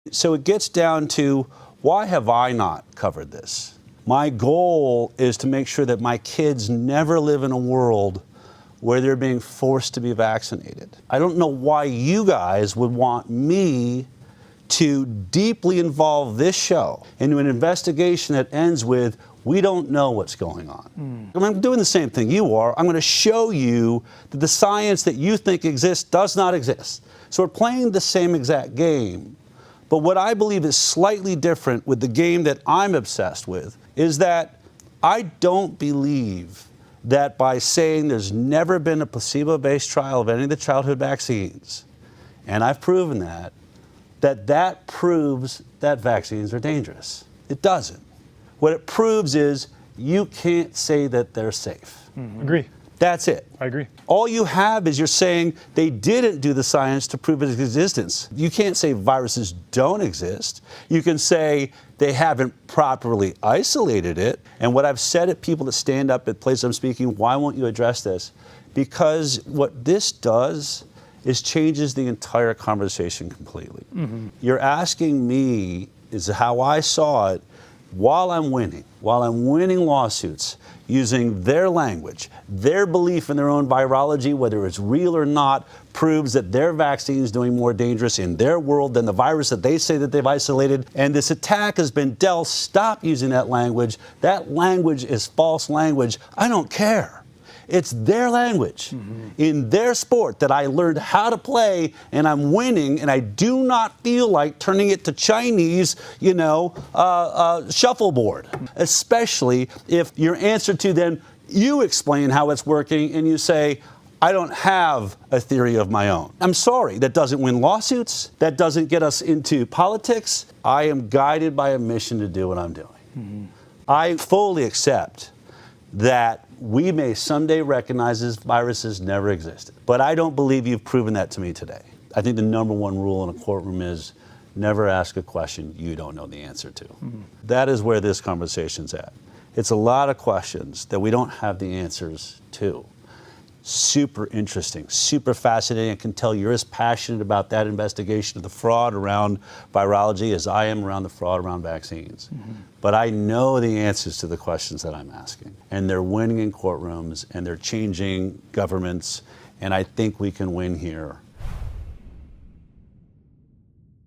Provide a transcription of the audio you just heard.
So it gets down to, why have I not covered this? My goal is to make sure that my kids never live in a world where they're being forced to be vaccinated. I don't know why you guys would want me to deeply involve this show into an investigation that ends with, we don't know what's going on. I'm doing the same thing you are. I'm going to show you that the science that you think exists does not exist. So we're playing the same exact game. But what I believe is slightly different with the game that I'm obsessed with is that I don't believe that by saying there's never been a placebo-based trial of any of the childhood vaccines, and I've proven that, that proves that vaccines are dangerous. It doesn't. What it proves is you can't say that they're safe. Agree. That's it. I agree. All you have is you're saying they didn't do the science to prove its existence. You can't say viruses don't exist. You can say they haven't properly isolated it. And what I've said at people that stand up at places I'm speaking, why won't you address this? Because what this does is changes the entire conversation completely. You're asking me, is how I saw it, while I'm winning lawsuits, using their language, their belief in their own virology, whether it's real or not, proves that their vaccine is doing more dangerous in their world than the virus that they say that they've isolated. And this attack has been dealt. Stop using that language. That language is false language. I don't care. It's their language in their sport that I learned how to play, and I'm winning, and I do not feel like turning it to Chinese, shuffleboard, especially if your answer to them, you explain how it's working, and you say, I don't have a theory of my own. I'm sorry, that doesn't win lawsuits. That doesn't get us into politics. I am guided by a mission to do what I'm doing. I fully accept that we may someday recognize this virus has never existed. But I don't believe you've proven that to me today. I think the number one rule in a courtroom is never ask a question you don't know the answer to. That is where this conversation's at. It's a lot of questions that we don't have the answers to. Super interesting, super fascinating. I can tell you're as passionate about that investigation of the fraud around virology as I am around the fraud around vaccines. But I know the answers to the questions that I'm asking. And they're winning in courtrooms, and they're changing governments, and I think we can win here.